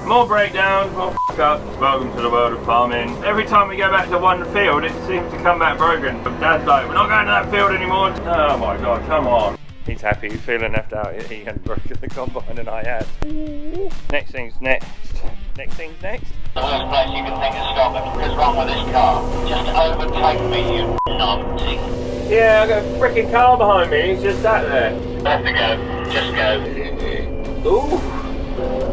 More breakdowns, more f**k-ups. Welcome to the world of farming. Every time we go back to one field, it seems to come back broken. But Dad's like, we're not going to that field anymore. Oh my God, come on. He's happy, he's feeling left out. He hadn't broken the combine and I had. Next thing's next. Next thing's next. The worst place you can think of Scotland. What's wrong with this car? Just overtake me, you numpty. Yeah, I've got a freaking car behind me. He's just sat there. Have to go. Just go. Ooh.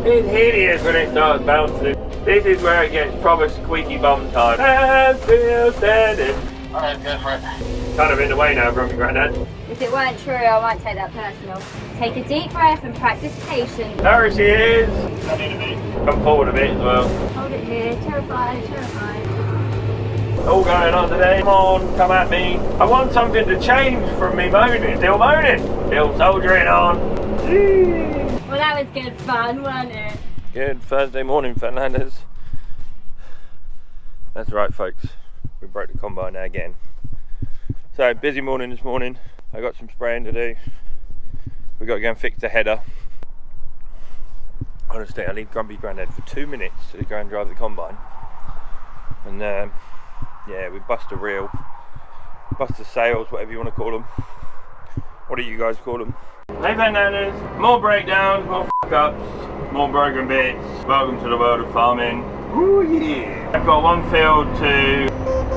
It's hideous when it starts bouncing. This is where it gets proper squeaky bum time. I'm still standing. Alright, go for it. Kind of in the way now, Grumpy Grandad. If it weren't true, I might take that personal. Take a deep breath and practice patience. There she is. I need a bit. Come forward a bit as well. Hold it here. Terrified, terrified. All going on today. Come on, come at me. I want something to change from me moaning. Still moaning. Still soldiering on. Well, that was good fun, wasn't it? Good Thursday morning, Fenlanders. That's right, folks. We broke the combine now again. So, busy morning this morning. I got some spraying to do. We've got to go and fix the header. Honestly, I leave Grumpy Grandad for 2 minutes to go and drive the combine. And yeah, we bust a reel, bust the sails, whatever you want to call them. What do you guys call them? Hey Fenlanders, more breakdowns, more f**k-ups, more broken bits. Welcome to the world of farming. Ooh yeah! I've got one field to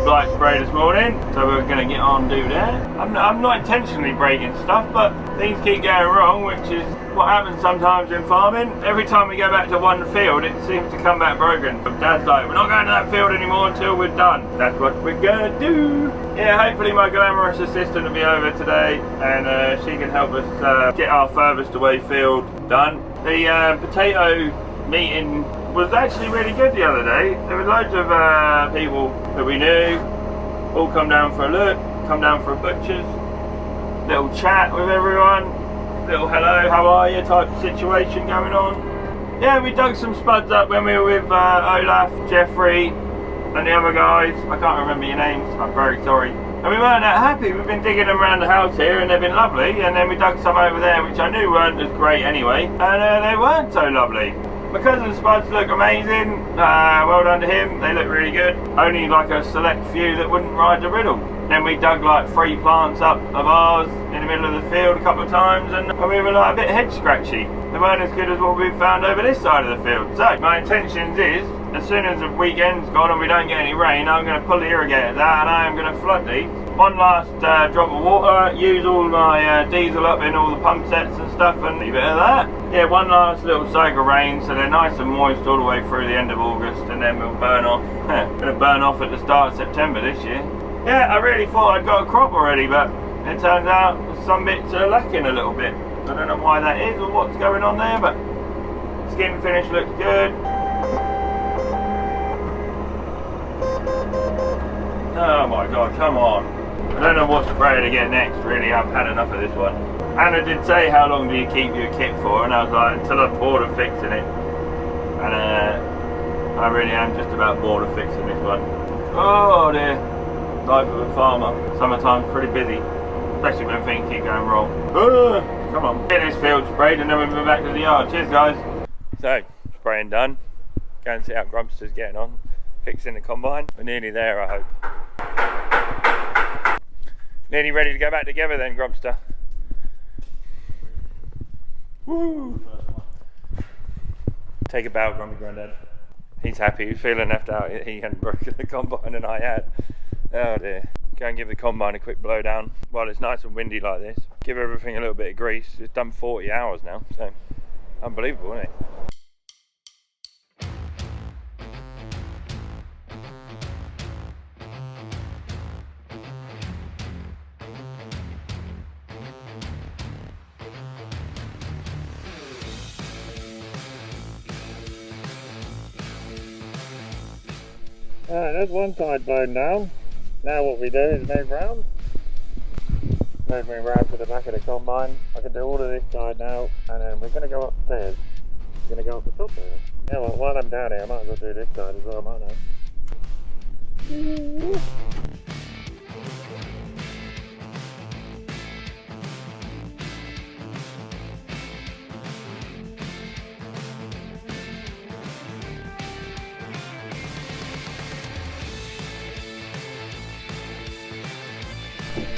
light spray this morning, so we're going to get on and do that. I'm not intentionally breaking stuff, but things keep going wrong, which is what happens sometimes in farming. Every time we go back to one field, it seems to come back broken. But Dad's like, we're not going to that field anymore until we're done. That's what we're going to do. Yeah, hopefully my glamorous assistant will be over today, and she can help us get our furthest away field done. The potato meeting was actually really good the other day. There were loads of people that we knew all come down for a look, come down for a butcher's, little chat with everyone, little hello, how are you type situation going on. Yeah, we dug some spuds up when we were with Olaf, Jeffrey and the other guys. I can't remember your names, I'm very sorry. And we weren't that happy. We've been digging them around the house here and they've been lovely, and then we dug some over there which I knew weren't as great anyway, and they weren't so lovely. My cousin's spuds look amazing, well done to him, they look really good. Only like a select few that wouldn't ride the riddle. Then we dug like 3 plants up of ours in the middle of the field a couple of times, and we were like a bit head scratchy. They weren't as good as what we've found over this side of the field. So my intentions is, as soon as the weekend's gone and we don't get any rain, I'm going to pull the irrigators out and I am going to flood these. One last drop of water, use all my diesel up in all the pump sets and stuff, and leave it at that. Yeah, one last little soak of rain so they're nice and moist all the way through the end of August, and then we'll burn off. Going to burn off at the start of September this year. Yeah, I really thought I'd got a crop already, but it turns out some bits are lacking a little bit. I don't know why that is or what's going on there, but skin finish looks good. Oh my God, come on. I don't know what spray to get next, really. I've had enough of this one. Anna did say, how long do you keep your kit for? And I was like, until I'm bored of fixing it. And I really am just about bored of fixing this one. Oh dear. Life of a farmer. Summertime's pretty busy, especially when things keep going wrong. Come on. Get this field sprayed and then we'll move back to the yard. Cheers guys. So, spraying done. Go and see how Grumpster's getting on. Fixing the combine. We're nearly there, I hope. Nearly ready to go back together then, Grumpster. Woo! Take a bow, Grumpy Grandad. He's happy, he's feeling left out. He hadn't broken the combine and I had. Oh dear. Go and give the combine a quick blow down while it's nice and windy like this. Give everything a little bit of grease. It's done 40 hours now, so unbelievable, isn't it? Alright, there's one side blown down. Now what we do is move round. Move me round to the back of the combine. I can do all of this side now, and then we're going to go upstairs. We're going to go up the top there. Yeah, well, while I'm down here, I might as well do this side as well, mightn't I?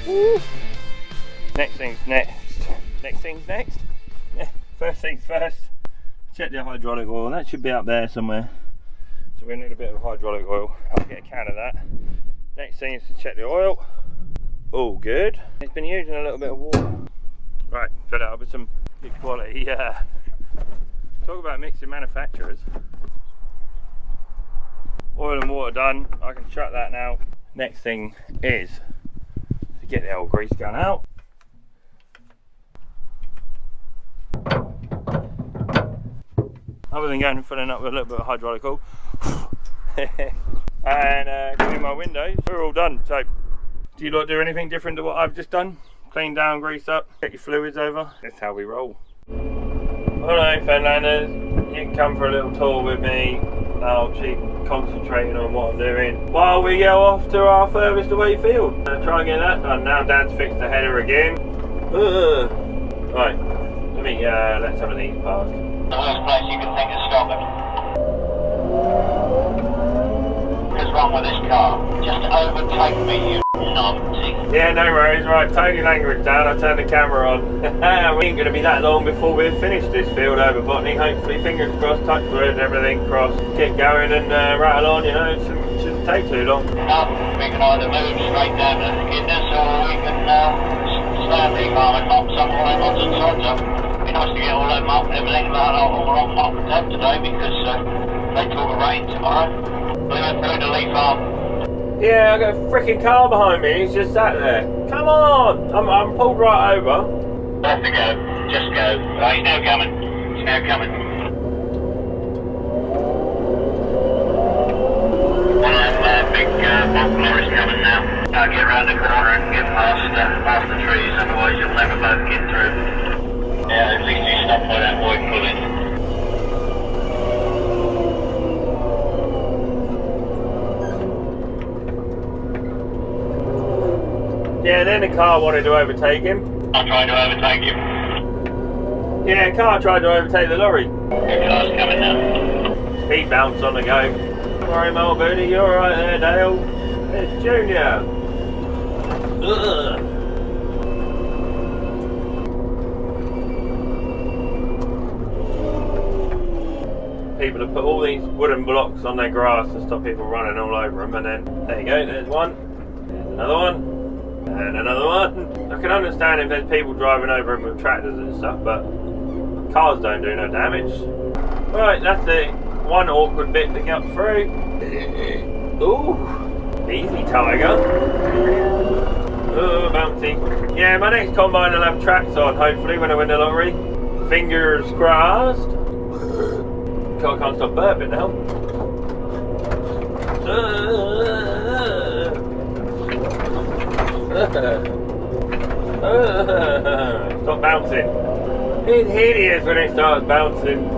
Woo. Next thing's next. Next thing's next. Yeah, first things first. Check the hydraulic oil. That should be up there somewhere. So we need a bit of hydraulic oil. I'll get a can of that. Next thing is to check the oil. All good. It's been using a little bit of water. Right, fill it up with some good quality. Talk about mixing manufacturers. Oil and water done. I can shut that now. Next thing is to get the old grease gun out. Other than going and filling up with a little bit of hydraulic oil and cleaning my windows, we're all done. So, do you lot do anything different to what I've just done? Clean down, grease up, get your fluids over. That's how we roll. Alright, Fenlanders, you can come for a little tour with me. I'll keep concentrating on what I'm doing while we go off to our furthest away field. Try and get that done. Now Dad's fixed the header again. Right, let me let some of these pass. The worst place you can think of stopping. What's wrong with this car? Just overtake me, you numpty. Yeah, no worries. Right, tone your language down. I'll turn the camera on. We ain't going to be that long before we've finished this field over Botany. Hopefully, fingers crossed, touch wood, everything crossed. Get going and rattle on, you know. It shouldn't take too long. No, we can either move straight down to the Guinness or we can stand the farm and mop some of them odds and sods up. It'd be nice to get all them up and everything, but all wrong mop and tap today because they talk of rain tomorrow. We went through the leaf farm. Yeah, I got a freaking car behind me. He's just sat there. Come on! I'm pulled right over. Have to go. Just go. Right, he's now coming. He's now coming. One of them big bulk lorries coming now. I'll get round the corner and get past the trees, otherwise you'll never both get through. Yeah, at least you stop by that boy pulling. Yeah, then the car wanted to overtake him. I'm trying to overtake you. Yeah, the car tried to overtake the lorry. Your car's coming now. Speed bounce on the go. Don't worry, Mel Booty, you're alright there, Dale. There's Junior. Ugh. People have put all these wooden blocks on their grass to stop people running all over them, and then there you go, there's one, there's another one. And another one. I can understand if there's people driving over them with tractors and stuff, but cars don't do no damage. Right, that's the one awkward bit to get through. Ooh, easy tiger. Oh, bouncy. Yeah, my next combine will have tracks on, hopefully, when I win the lottery. Fingers crossed. God, I can't stop burping now. Stop bouncing. It's hideous when it starts bouncing.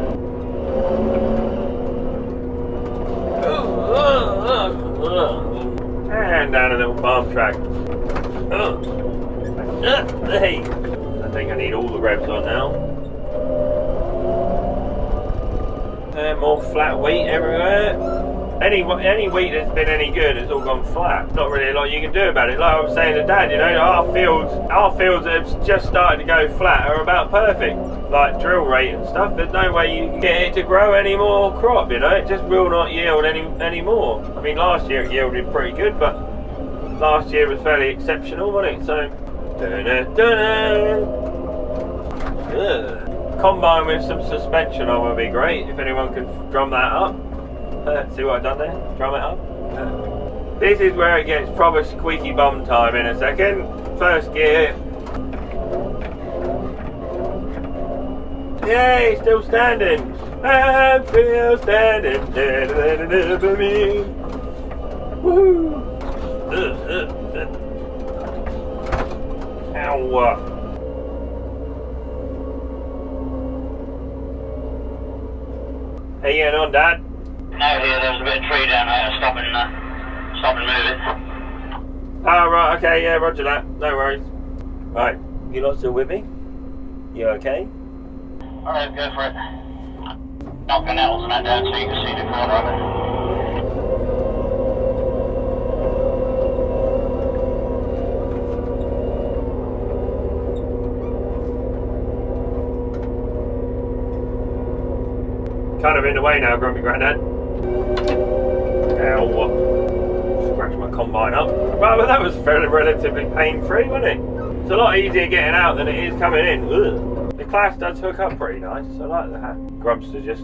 And down a little farm track. Hey. I think I need all the revs on now. And more flat wheat everywhere. Any wheat that's been any good has all gone flat. Not really a lot you can do about it. Like I was saying to Dad, you know, our fields that have just started to go flat are about perfect. Like drill rate and stuff. There's no way you can get it to grow any more crop, you know. It just will not yield any more. I mean, last year it yielded pretty good, but last year was fairly exceptional, wasn't it? So, combine with some suspension on would be great if anyone could drum that up. See what I've done there? Drum it up. This is where it gets proper squeaky bum time in a second. First gear. Yay, still standing. I'm still standing. Woohoo. Ow. How you getting on, Dad? No, here, there was a bit of tree down there. Stop and move it. Oh, right, okay, yeah, roger that. No worries. Right, you lot still with me? You okay? Alright, go for it. Knock the nails and that down so you can see the corner of it. kind of in the way now, Grumpy Grandad. Ow. Scratched my combine up. Well, that was fairly relatively pain-free, wasn't it? It's a lot easier getting out than it is coming in. Ugh. The class does hook up pretty nice. I like that. Grumpster just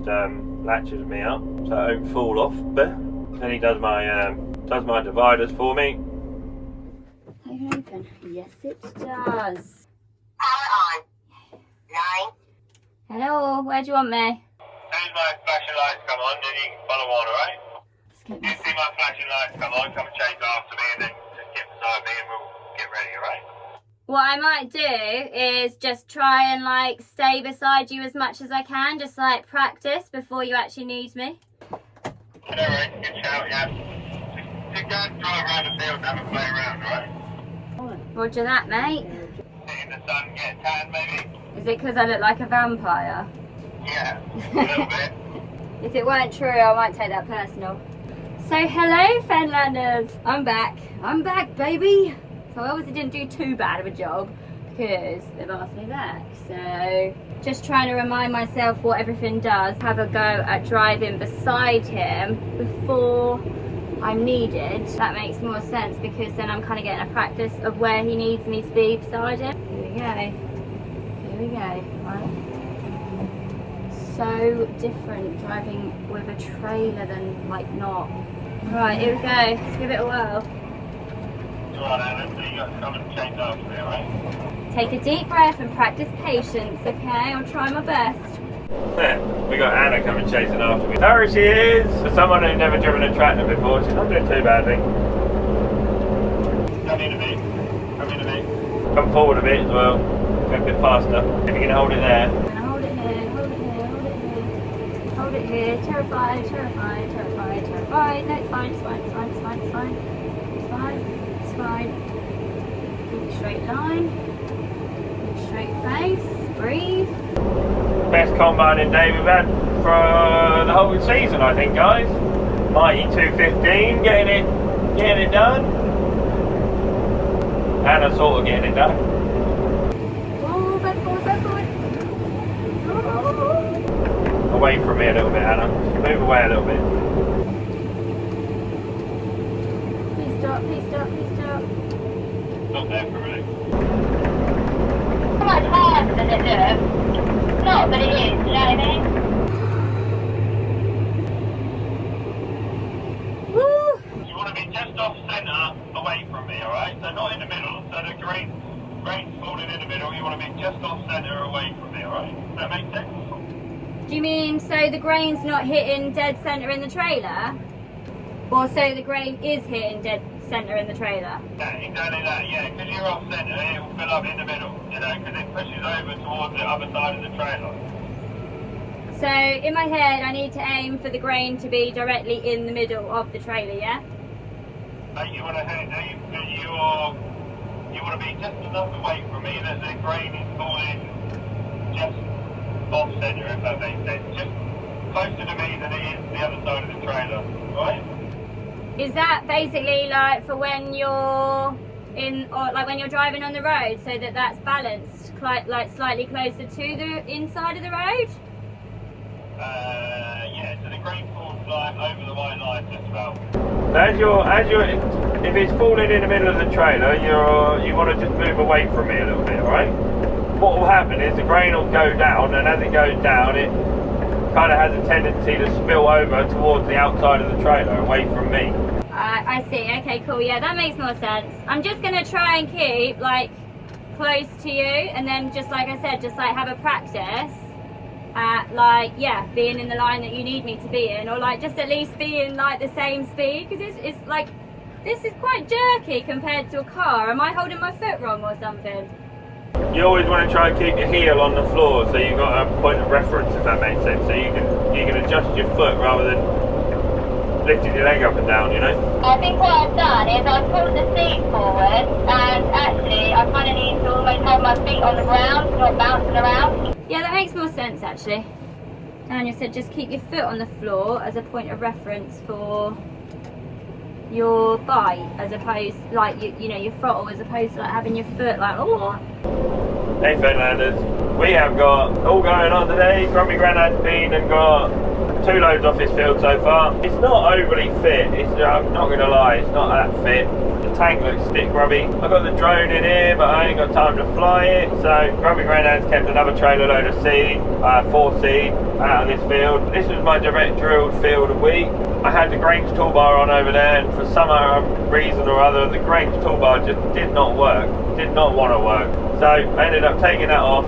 latches me up so I don't fall off. But then he does my dividers for me. Open. Yes, it does. Power on. 9. Hello, where do you want me? As my flashing lights come on, then you can follow on, alright? You see my flashing lights come on, come and chase after me, and then just get beside me and we'll get ready, alright? What I might do is just try and like stay beside you as much as I can, just like practice before you actually need me. Alright, good shout, yeah. Just go and drive around the field and have a play around, alright? Roger that, mate. Sit in the sun, get a tan maybe? Is it because I look like a vampire? Yeah, a little bit. If it weren't true, I might take that personal. So hello, Fenlanders. I'm back. I'm back, baby. So I obviously didn't do too bad of a job because they've asked me back. So just trying to remind myself what everything does. Have a go at driving beside him before I'm needed. That makes more sense because then I'm kind of getting a practice of where he needs me to be beside him. Here we go. Here we go. Right. So different driving with a trailer than like not. Right, here we go. Let's give it a whirl. Alright, Alan, so you got to come and change after me, alright? Take a deep breath and practice patience, okay? I'll try my best. We got Anna coming chasing after me. There she is! For someone who's never driven a tractor before, she's not doing too badly. Come in a bit. Come in a bit. Come forward a bit as well. Go a bit faster. If you can hold it there. I'm gonna hold it here, hold it here, hold it here. Hold it here. Terrified, terrified, terrified, terrified. No, it's fine, it's fine, it's fine, it's fine, it's fine. It's fine, it's fine. Keep a straight line. Keep a straight face. Breathe. Best combining day we've had for the whole season, I think, guys. Mighty 215, getting it done. Anna sort of getting it done. Oh, back forward, back forward. Oh. Away from me a little bit, Anna. Move away a little bit. Please stop, please stop, please stop. Not there for a minute. How much harder does it do? Not, but it is, you know what I mean? Woo! You want to be just off centre, away from me, alright? So not in the middle, so the grain's falling in the middle, you want to be just off centre, away from me, alright? Does that make sense? Do you mean so the grain's not hitting dead centre in the trailer? Or so the grain is hitting dead centre in the trailer? Yeah, exactly that, yeah, because you're off centre, it will fill up in the middle, you know, because it pushes over towards the other side of the trailer. So in my head I need to aim for the grain to be directly in the middle of the trailer, yeah? You want to be just enough away from me that the grain is falling just off centre, if that makes sense. Just closer to me than it is the other side of the trailer, right? Is that basically like for when you're in, or like when you're driving on the road, so that that's balanced, like slightly closer to the inside of the road? Yeah, so the grain falls like over the white line just about. If it's falling in the middle of the trailer, you want to just move away from me a little bit, alright? What will happen is the grain will go down, and as it goes down, it kind of has a tendency to spill over towards the outside of the trailer, away from me. I see, okay, cool, yeah, that makes more sense. I'm just going to try and keep, like, close to you, and then just like I said, just like have a practice at, like, yeah, being in the line that you need me to be in, or like just at least being like the same speed, because it's like, this is quite jerky compared to a car. Am I holding my foot wrong or something? You always want to try and keep your heel on the floor, so you've got a point of reference, if that makes sense. So you can adjust your foot rather than lifting your leg up and down, you know? I think what I've done is I've pulled the seat forward, and actually I kind of need to almost have my feet on the ground, not bouncing around. Yeah, that makes more sense actually. Daniel said just keep your foot on the floor as a point of reference for your bite, as opposed, like, you know, your throttle, as opposed to like having your foot like, oh. Hey Fenlanders, we have got all going on today. Grumpy Grandad's been and got 2 loads off this field so far. It's not overly fit, I'm not going to lie, it's not that fit. The tank looks a bit grubby. I've got the drone in here, but I ain't got time to fly it, so Grumpy Grandad's kept another trailer load of seed, 4 seed, out of this field. This was my direct drilled field a week. I had the Grange toolbar on over there, and for some reason or other, the Grange toolbar just did not work, did not want to work. So I ended up taking that off,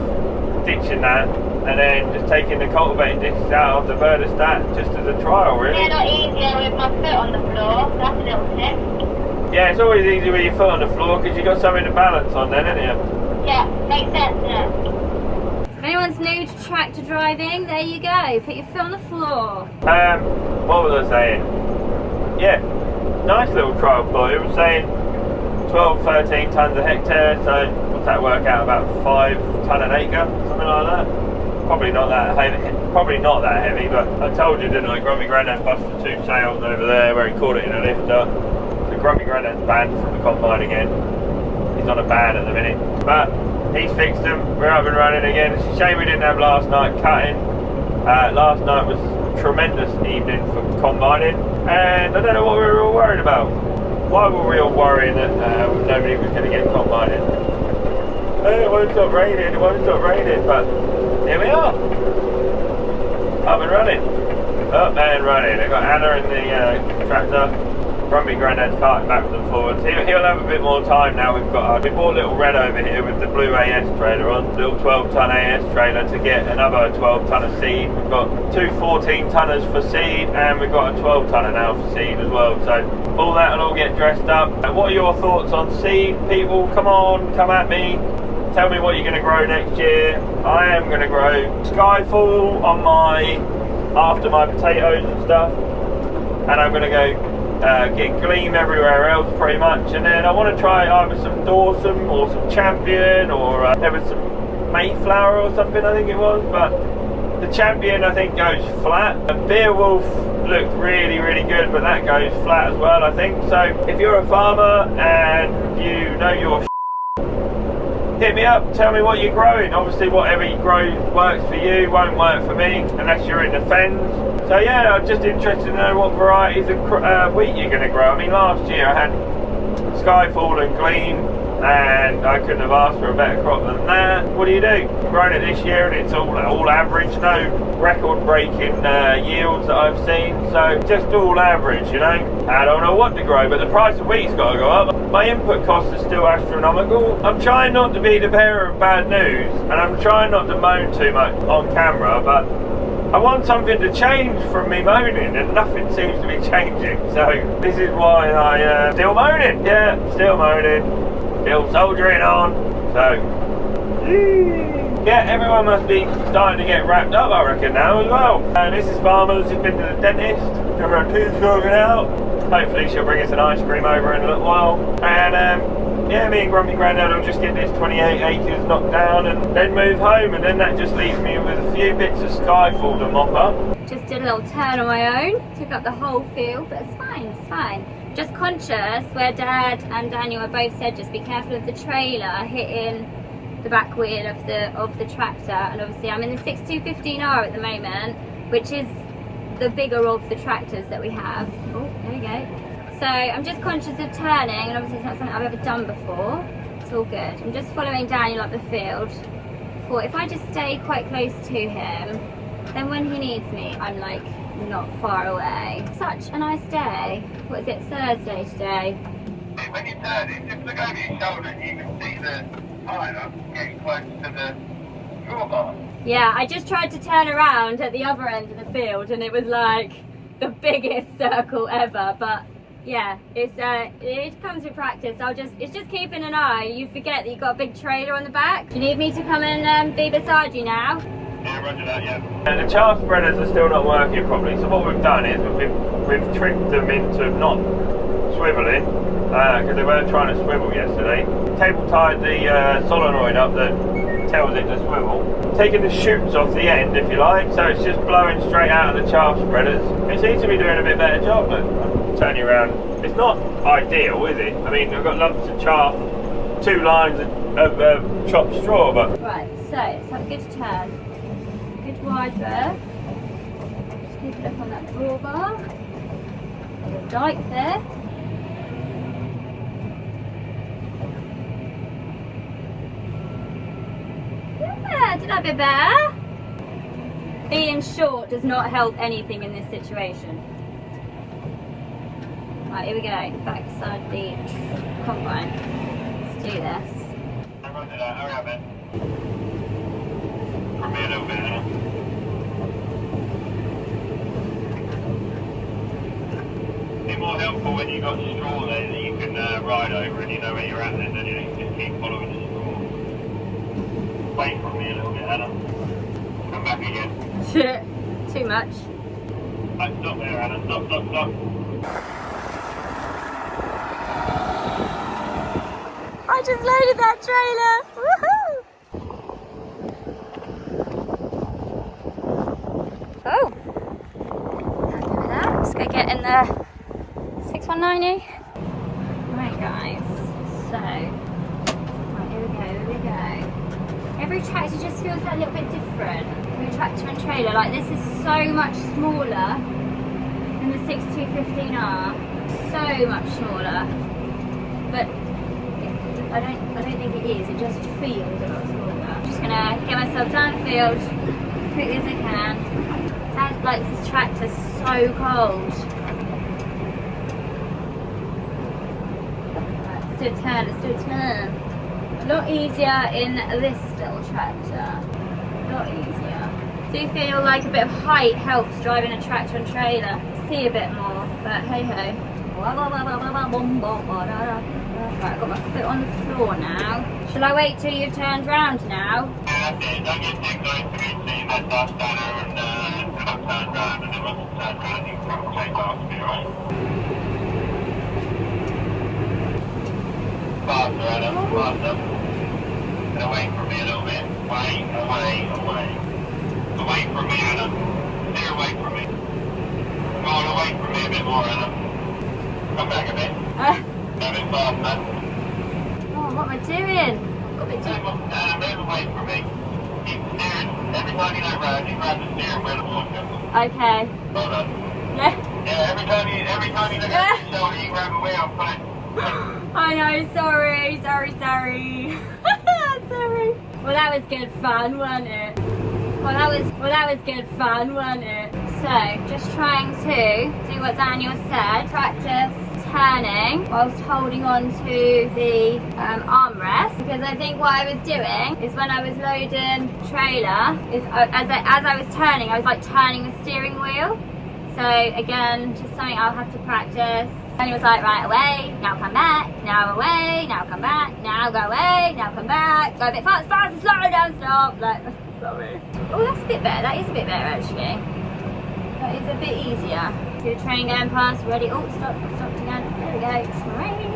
ditching that, and then just taking the cultivating discs out of the Verdostat just as a trial, really. It's a lot easier with my foot on the floor, that's a little tip. Yeah, it's always easy with your foot on the floor because you've got something to balance on then, haven't you? Yeah, makes sense, doesn't it? If anyone's new to tractor driving, there you go, put your foot on the floor. What was I saying? Yeah, nice little trial plot. It was saying 12-13 tonnes a hectare, so what's that work out, about 5 tonne an acre, something like that? Probably not that heavy, but I told you, didn't I? Grumpy Grandad busted 2 sails over there where he caught it in a lifter. So Grumpy Grandad's banned from the combine again. He's on a ban at the minute, but he's fixed them. We're up and running again. It's a shame we didn't have last night cutting. Last night was a tremendous evening for combining, and I don't know what we were all worried about. Why were we all worrying that nobody was going to get combining? It won't stop raining, but here we are. Up and running. Up and running. I've got Anna in the tractor. Grumpy Grandad's carting backwards and forwards. He'll have a bit more time now. We bought little Red over here with the blue AS trailer on. Little 12-tonne AS trailer to get another 12-tonne of seed. We've got 2 14-tonners for seed, and we've got a 12-tonner now for seed as well. So all that will all get dressed up. What are your thoughts on seed, people? Come on, come at me. Tell me what you're going to grow next year. I am going to grow Skyfall after my potatoes and stuff, and I'm going to go get Gleam everywhere else pretty much, and then I want to try either some Dawson or some Champion, or there was some Mayflower or something I think it was, but the Champion I think goes flat. Beowulf looked really good, but that goes flat as well I think. So if you're a farmer and you know your hit me up, tell me what you're growing. Obviously whatever you grow works for you, won't work for me unless you're in the fens. So yeah, I'm just interested to know what varieties of wheat you're going to grow. I mean, last year I had Skyfall and Gleam, and I couldn't have asked for a better crop than that. What do you do? I'm growing it this year and it's all average, no record-breaking yields that I've seen, so just all average, you know. I don't know what to grow, but the price of wheat's got to go up. My input costs are still astronomical. I'm trying not to be the bearer of bad news, and I'm trying not to moan too much on camera, but I want something to change from me moaning, and nothing seems to be changing. So this is why I still moaning. Yeah, still moaning, still soldiering on. So yeah, everyone must be starting to get wrapped up, I reckon, now as well. And this is Farmer's just been to the dentist, got her tooth sorted out. Hopefully she'll bring us an ice cream over in a little while. And yeah, me and Grumpy Grandad will just get this 28 acres knocked down and then move home, and then that just leaves me with a few bits of Skyfall to mop up. Just did a little turn on my own, took up the whole field, but it's fine, it's fine. Just conscious where Dad and Daniel have both said just be careful of the trailer hitting the back wheel of the tractor, and obviously I'm in the 6215R at the moment, which is the bigger of the tractors that we have. Oh, there you go. So I'm just conscious of turning, and obviously it's not something I've ever done before. It's all good. I'm just following Daniel up the field. For if I just stay quite close to him, then when he needs me, I'm like not far away. Such a nice day. What is it, Thursday today? When you turn it, just look over your shoulder and you can see the tyre getting close to the drawbar. Yeah, I just tried to turn around at the other end of the field, and it was like the biggest circle ever, but yeah, it comes with practice. It's just keeping an eye. You forget that you've got a big trailer on the back. Do you need me to come and be beside you now? Yeah, roger that, yeah. And the chaff spreaders are still not working properly, so what we've done is we've tricked them into not swiveling, because they weren't trying to swivel yesterday. Cable tied the solenoid up that tells it to swivel, taking the chutes off the end, if you like, so it's just blowing straight out of the chaff spreaders. It seems to be doing a bit better job, but turn you around. It's not ideal, is it? I mean, I've got lumps of chaff, 2 lines of chopped straw, but... Right, so let's have a good turn. Good wide berth. Just keep Look on that drawbar. There's a dike there. Yeah, did that a bit better? Being short does not help anything in this situation. Right, here we go. Backside the combine. Let's do this. Hurry up, man. From me a little bit now. It's more helpful when you've got straw there that you can ride over and you know where you're at then, don't you? You just keep following the straw. Wait for me a little bit, Anna. Come back again. Shit. Too much. Right, stop there, Anna. Stop, stop, stop. I just loaded that trailer. Woohoo! Oh. Happy with that. Let's go get in the 6190. Right, guys. So, right, here we go. Every tractor just feels a little bit different. Every tractor and trailer, like this is so much smaller than the 6215R. So much smaller. But I don't think it is. It just feels a lot smaller. I'm just gonna get myself down the field as quickly as I can. Sounds like this tractor's so cold. Let's do a turn. Let's do a turn. A lot easier in this little tractor. A lot easier. Do feel like a bit of height helps driving a tractor and trailer. See a bit more, but hey ho. Right, I've got my foot on the floor now. Shall I wait till you've turned round now? Yeah, that's it. Don't get too close to me, see that dust down and I'll turn round, and then once it's turned round, you can come take after me, alright? Faster, Anna, faster. And away from me a little bit. Away. Away from me, Anna. Steer away from me. Come on, away from me a bit more, Anna. Come back a bit. A bit faster. Oh, what am I doing? Got a bit too... Move away from me. Keep steering. Every time you go round, you grab the steering wheel and walk it. Okay. Well done. Yeah. Yeah, every time you look over your shoulder, you grab a wheel, pull it. I know, sorry. Sorry. Well, that was good fun, wasn't it? Well, that was good fun, wasn't it? So, just trying to do what Daniel said, practice turning whilst holding on to the armrest, because I think what I was doing is when I was loading trailer, is as I was turning, I was like turning the steering wheel. So again, just something I'll have to practice. And he was like, right, away, now come back, now away, now come back, now go away, now come back, go a bit fast, slow down, stop. Like, sorry. Oh, that's a bit better. That is a bit better actually. That is a bit easier. See the train going past, ready. Oh, stopped again. There we go. Train.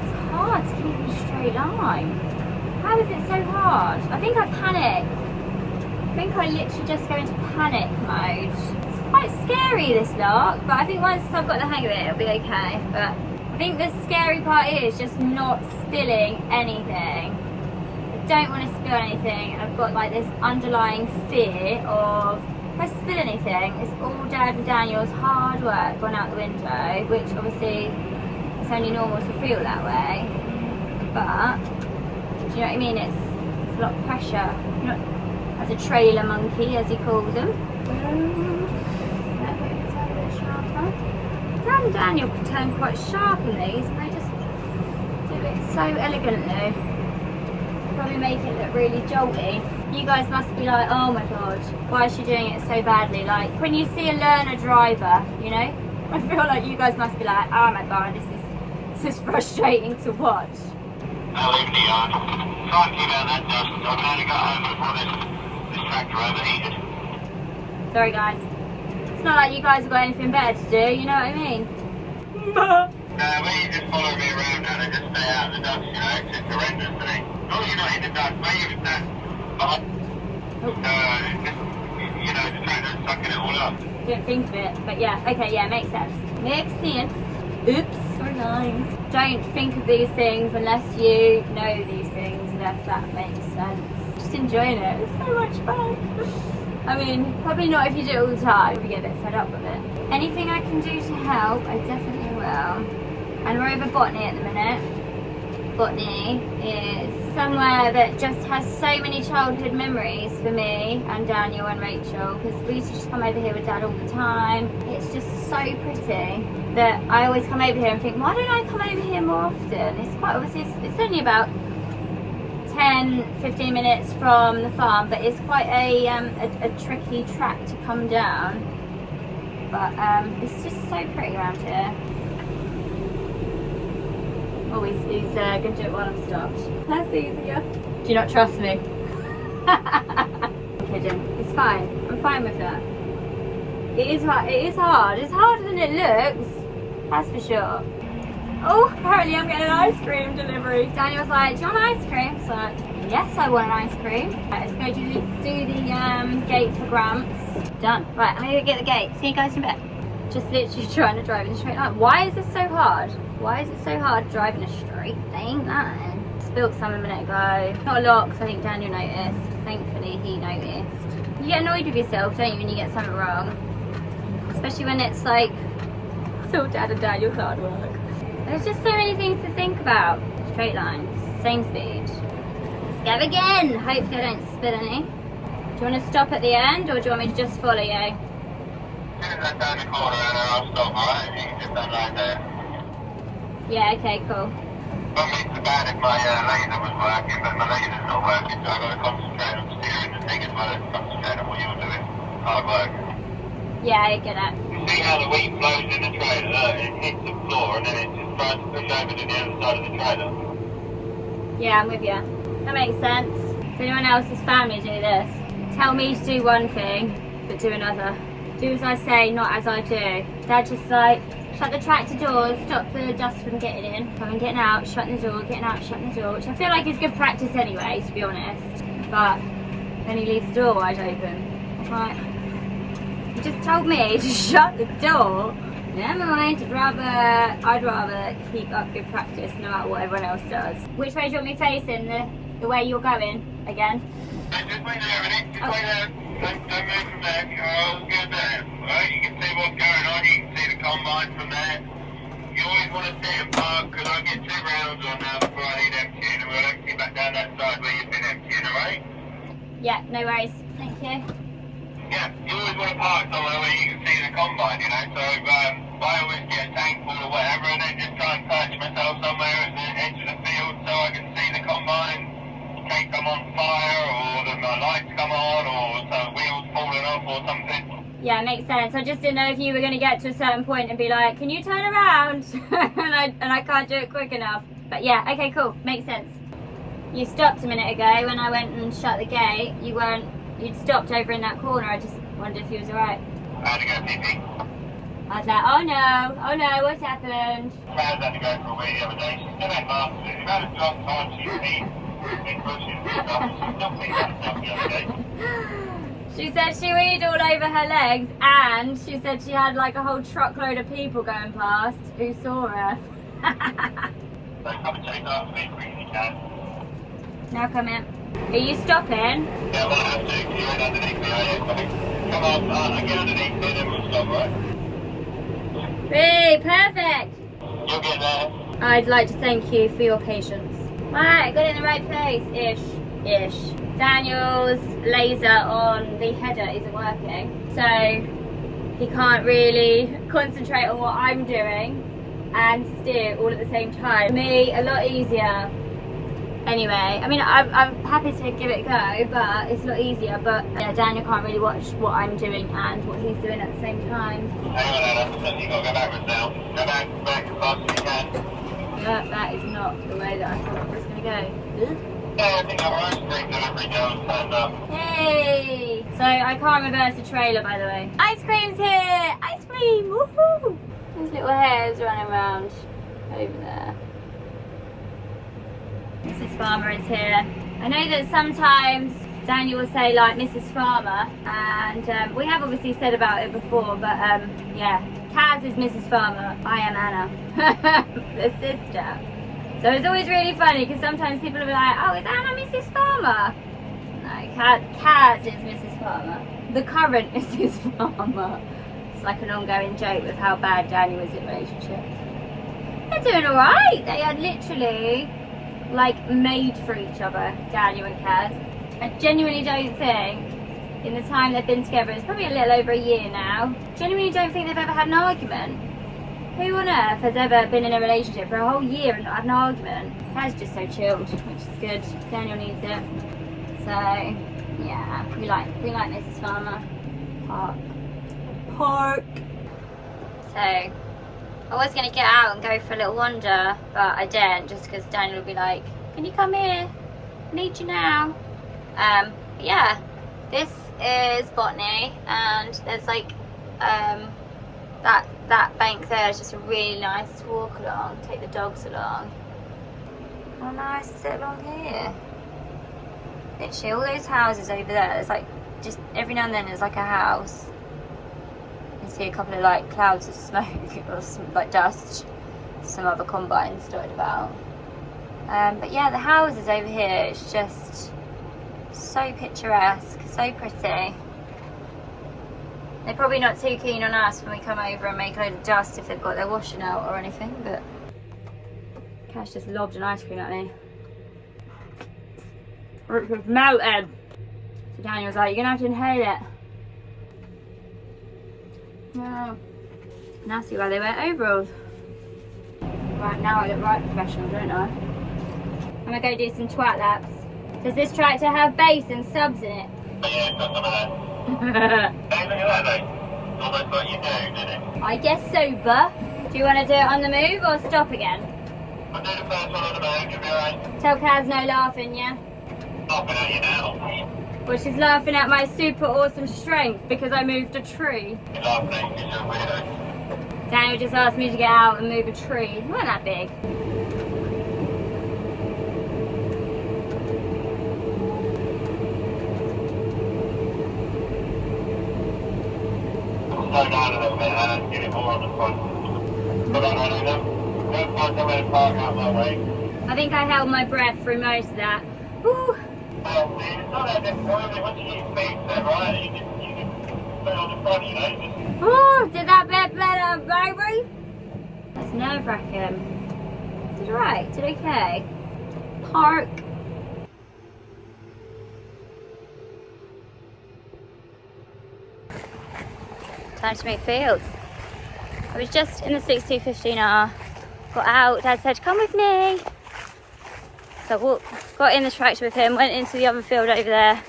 It's hard to keep in a straight line. How is it so hard? I think I panic. I think I literally just go into panic mode. Quite scary, this lark, but I think once I've got the hang of it, it'll be okay. But I think the scary part is just not spilling anything. I don't want to spill anything. I've got like this underlying fear of if I spill anything, it's all Dad and Daniel's hard work gone out the window, which obviously it's only normal to feel that way. But do you know what I mean? It's a lot of pressure. You know, as a trailer monkey, as he calls them. Dan and Daniel can turn quite sharp in these, and they just do it so elegantly. Probably make it look really jolty. You guys must be like, oh my god, why is she doing it so badly? Like when you see a learner driver, you know, I feel like you guys must be like, oh my god, this is frustrating to watch. I'll leave it to you. Try and keep out that dust. I can only got home before this tractor overheated. Sorry guys. It's not like you guys have got anything better to do, you know what I mean? No, when you just follow me around and just stay out of the dust, you know, it's just horrendous, isn't it? Oh, you're not in the dust, mate, it's that. You know, the tractor's sucking it all up. Didn't think of it, but yeah, okay, yeah, makes sense. Makes sense. Oops, sorry guys. Don't think of these things unless you know these things, if that makes sense. Just enjoying it, it's so much fun. I mean, probably not if you do it all the time. We get a bit fed up with it. Anything I can do to help, I definitely will. And we're over Botany at the minute. Botany is somewhere that just has so many childhood memories for me and Daniel and Rachel, because we used to just come over here with Dad all the time. It's just so pretty that I always come over here and think, why don't I come over here more often? It's quite obviously, it's only about 10-15 minutes from the farm, but it's quite a tricky track to come down. But it's just so pretty around here. Oh, he's going to do it while I'm stopped. That's easier. Do you not trust me? I'm kidding. It's fine. I'm fine with that. It is hard. It is hard. It's harder than it looks. That's for sure. Oh, apparently I'm getting an ice cream delivery. Daniel's like, do you want ice cream? So I'm like, yes, I want an ice cream. Right, let's go do the gate for Gramps. Done. Right, I'm going to get the gate. See you guys in a bit. Just literally trying to drive in a straight line. Why is this so hard? Why is it so hard driving a straight line? Spilled some a minute ago. Not a lot, because I think Daniel noticed. Thankfully, he noticed. You get annoyed with yourself, don't you, when you get something wrong? Especially when it's like, it's all Dad and Daniel's hard work. There's just so many things to think about. Straight lines, same speed. Let's go again. Hopefully I don't spill any. Do you want to stop at the end, or do you want me to just follow you? Down the corner and I'll stop, alright? You can just stand right there. Yeah, okay, cool. Not me so bad if my laser was working, but my laser's not working, so I've got to concentrate on steering the thing as well as concentrate on what you're doing. Hard work. Yeah, I get it. You see how the wheat flows in the trailer, it hits the floor and then it just tries to push over to the other side of the trailer. Yeah, I'm with you. That makes sense. Does anyone else's family do this? Tell me to do one thing, but do another. Do as I say, not as I do. Dad just like, shut the tractor doors, stop the dust from getting in. Come and getting out, shutting the door, getting out, shutting the door. Which I feel like is good practice anyway, to be honest. But then he leaves the door wide open. I'm like, you just told me to shut the door. Never mind, I'd rather keep up good practice no matter what everyone else does. Which way do you want me facing? The way you're going again? Just wait there, ready? Just wait there. Don't move from there. You're all good there. Right, you can see what's going on. You can see the combine from there. You always want to sit and park, because I'll get 2 rounds on now before I need emptying, and we'll empty back down that side where you've been emptying, alright? Yeah, no worries. Thank you. Yeah, you always want to park somewhere where you can see the combine, you know, so I always get a tank full or whatever, and then just try and perch myself somewhere at the edge of the field so I can see the combine in case I'm on fire, or the lights come on, or some wheels falling off or something. Yeah, makes sense. I just didn't know if you were going to get to a certain point and be like, can you turn around? and I can't do it quick enough. But yeah, okay, cool. Makes sense. You stopped a minute ago when I went and shut the gate. You'd stopped over in that corner. I just wondered if you was alright. I had to go pee-pee. I was like, oh no, what's happened? Claire's had to go for a wee the other day. She's still had masters. The amount of drop time she's been in bushes and stuff, she's not been that stuff the other day. She said she weed all over her legs, and she said she had like a whole truckload of people going past who saw her. So come and chase after me as quick as you can. Now come in. Are you stopping? Yeah, well, I have to, because you're in underneath me, are you? Come on, I get underneath me, then we'll stop, right? Hey, perfect! You'll get there. I'd like to thank you for your patience. Right, I got it in the right place. Ish. Daniel's laser on the header isn't working, so he can't really concentrate on what I'm doing and steer all at the same time. For me, a lot easier. Anyway, I mean, I'm happy to give it a go, but it's a lot easier. But yeah, Daniel can't really watch what I'm doing and what he's doing at the same time. Hang on, Anna. You've got to go backwards now. Go back as fast as you can. Yeah, that is not the way that I thought it was going to go. Yeah, I think our ice cream delivery girl's turned up. Hey! So I can't reverse the trailer, by the way. Ice cream's here! Ice cream! Woohoo! There's little hairs running around over there. Mrs. Farmer is here. I know that sometimes Daniel will say like Mrs. Farmer, and we have obviously said about it before, but yeah, Kaz is Mrs. Farmer, I am Anna, the sister. So it's always really funny because sometimes people will be like, oh, is Anna Mrs. Farmer? No, Kaz is Mrs. Farmer. the current Mrs. Farmer. It's like an ongoing joke with how bad Daniel is in relationships. They're doing alright. They are literally like made for each other, Daniel and Kaz. I genuinely don't think in the time they've been together, it's probably a little over a year now, genuinely don't think they've ever had an argument. Who on earth has ever been in a relationship for a whole year and not had an argument? Kaz just so chilled, which is good. Daniel needs it. So yeah, we like Mrs. Farmer. Park. So I was going to get out and go for a little wander, but I didn't, just because Daniel would be like, can you come here? I need you now. But yeah, this is Botany, and there's like that bank there is just a really nice to walk along, take the dogs along. How nice is it along here? Literally all those houses over there, there's like, just every now and then there's like a house. You see a couple of like clouds of smoke or some like dust, some other combines dotted about. But yeah, the houses over here, it's just so picturesque, so pretty. They're probably not too keen on us when we come over and make a load of dust if they've got their washing out or anything, but Cash just lobbed an ice cream at me. It was melted. So Daniel was like, you're gonna have to inhale it. No. Nasty why they wear overalls. Right, now I look right professional, don't I? I'm gonna go do some twat laps. Does this tractor have bass and subs in it? Yeah, it's got some of that. Hey, look at that, mate. It's almost like you knew, didn't it? I guess so, buh. Do you want to do it on the move or stop again? I'll do the first one on the move, you'll be alright. Tell Kaz no laughing, yeah? Laughing at you now. Well, she's laughing at my super awesome strength because I moved a tree. You're laughing at you because you're a weirdo. Daniel just asked me to get out and move a tree. It wasn't that big. Slow down a little bit and get it more on the front. Put on one of them. Don't find somewhere to park out my way. I think I held my breath through most of that. Woo. Well, see, it's not that difficult. Once you get your feet set right, you can put it on the front, you know. Just... Oh, did that bit better, baby? That's nerve-wracking. Did alright? Did okay? Park. Time to make fields. I was just in the 6215R, got out, Dad said, come with me. So I got in the tractor with him, went into the other field over there.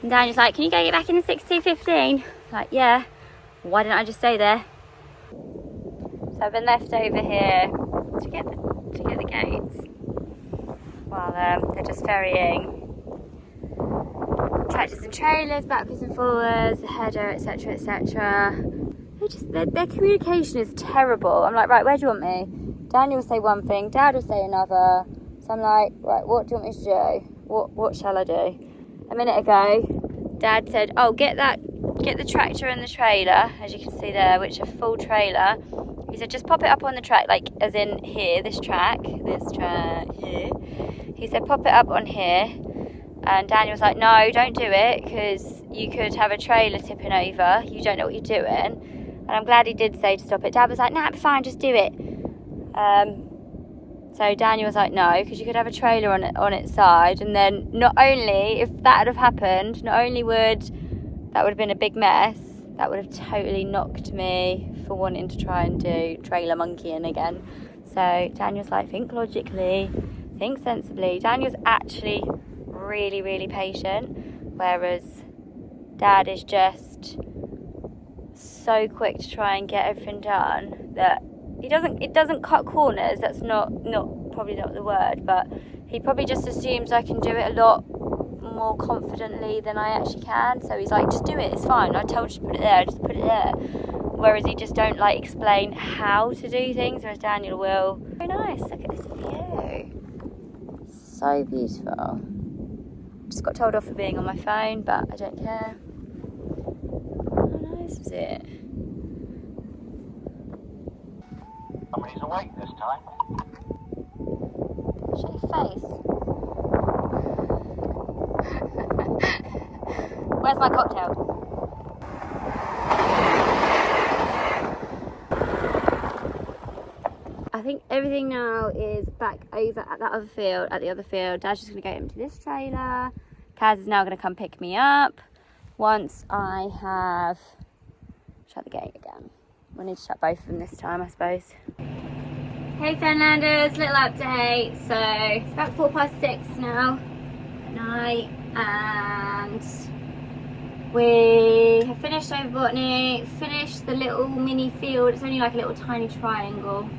And Daniel's like, can you go get back in the 6215? Like, yeah. Why didn't I just stay there? So I've been left over here to get the gates while they're just ferrying tractors and trailers backwards and forwards, the header, etc, etc. Their communication is terrible. I'm like, right, where do you want me? Daniel will say one thing, Dad will say another. So I'm like, right, what do you want me to do? What shall I do? A minute ago, Dad said, oh, get the tractor and the trailer, as you can see there, which are full trailer. He said, just pop it up on the track, like as in here, this track here. He said, pop it up on here. And Daniel was like, no, don't do it, because you could have a trailer tipping over. You don't know what you're doing. And I'm glad he did say to stop it. Dad was like, nah, it'll be fine, just do it. So Daniel was like, no, because you could have a trailer on its side. And then not only, if that had have happened, not only would that have been a big mess, that would have totally knocked me for wanting to try and do trailer monkeying again. So Daniel's like, think logically, think sensibly. Daniel's actually really, really patient, whereas Dad is just so quick to try and get everything done that it doesn't cut corners. That's probably not the word, but he probably just assumes I can do it a lot more confidently than I actually can. So he's like, just do it, it's fine, I told you to put it there, just put it there. Whereas he just don't like explain how to do things, whereas Daniel will. Very nice, look at this view, so beautiful. Just got told off for being on my phone, but I don't care. How nice is it? Somebody's awake this time. Show your face. Where's my cocktail? I think everything now is back over at that other field, at the other field. Dad's just going to go empty this trailer. Kaz is now going to come pick me up once I have shut the gate again. We'll need to shut both of them this time, I suppose. Hey Fenlanders, little update. So it's about 6:04 now at night, and we have finished over Botany, finished the little mini field. It's only like a little tiny triangle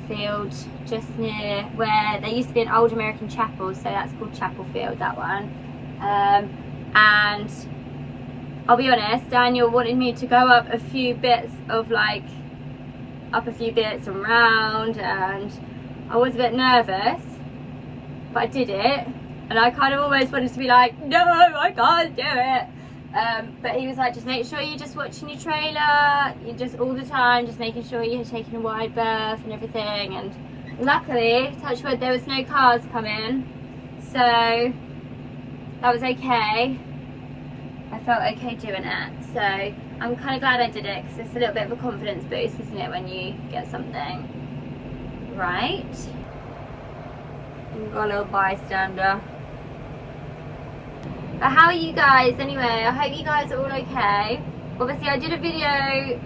field just near where there used to be an old American chapel, so that's called Chapel Field, that one. And I'll be honest, Daniel wanted me to go up a few bits around, and I was a bit nervous, but I did it, and I kind of almost wanted to be like, no, I can't do it. But he was like, just make sure you're just watching your trailer, you're just all the time, just making sure you're taking a wide berth and everything. And luckily, touch wood, there was no cars coming, so that was okay. I felt okay doing it, so I'm kind of glad I did it, because it's a little bit of a confidence boost, isn't it, when you get something right. We've got a little bystander. But how are you guys anyway? I hope you guys are all okay. Obviously I did a video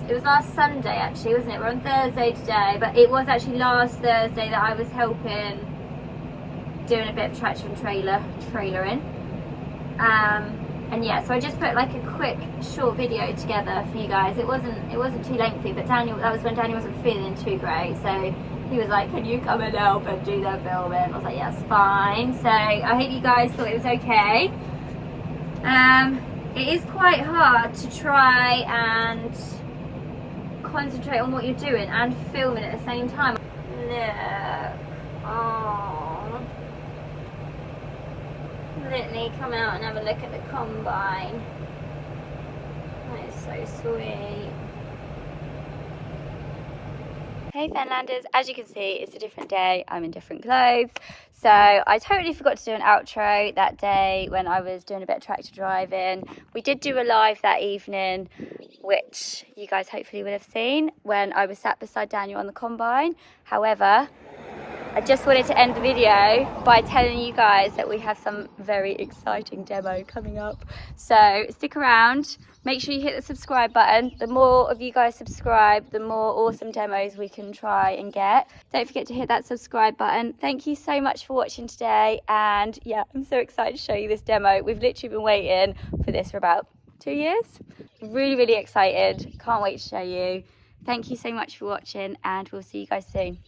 it was last Sunday actually, wasn't it? We're on Thursday today, but it was actually last Thursday that I was helping doing a bit of tractor and trailering. And yeah, so I just put like a quick short video together for you guys. It wasn't too lengthy, but that was when Daniel wasn't feeling too great, so he was like, can you come and help and do the filming? I was like, yes, fine. So I hope you guys thought it was okay. It is quite hard to try and concentrate on what you're doing and filming at the same time. Look. Oh. Literally come out and have a look at the combine. That is so sweet. Hey Fenlanders, as you can see, it's a different day. I'm in different clothes. So I totally forgot to do an outro that day when I was doing a bit of tractor driving. We did do a live that evening, which you guys hopefully will have seen, when I was sat beside Daniel on the combine. However, I just wanted to end the video by telling you guys that we have some very exciting demo coming up. So stick around, make sure you hit the subscribe button. The more of you guys subscribe, the more awesome demos we can try and get. Don't forget to hit that subscribe button. Thank you so much for watching today. And yeah, I'm so excited to show you this demo. We've literally been waiting for this for about 2 years. Really, really excited. Can't wait to show you. Thank you so much for watching, and we'll see you guys soon.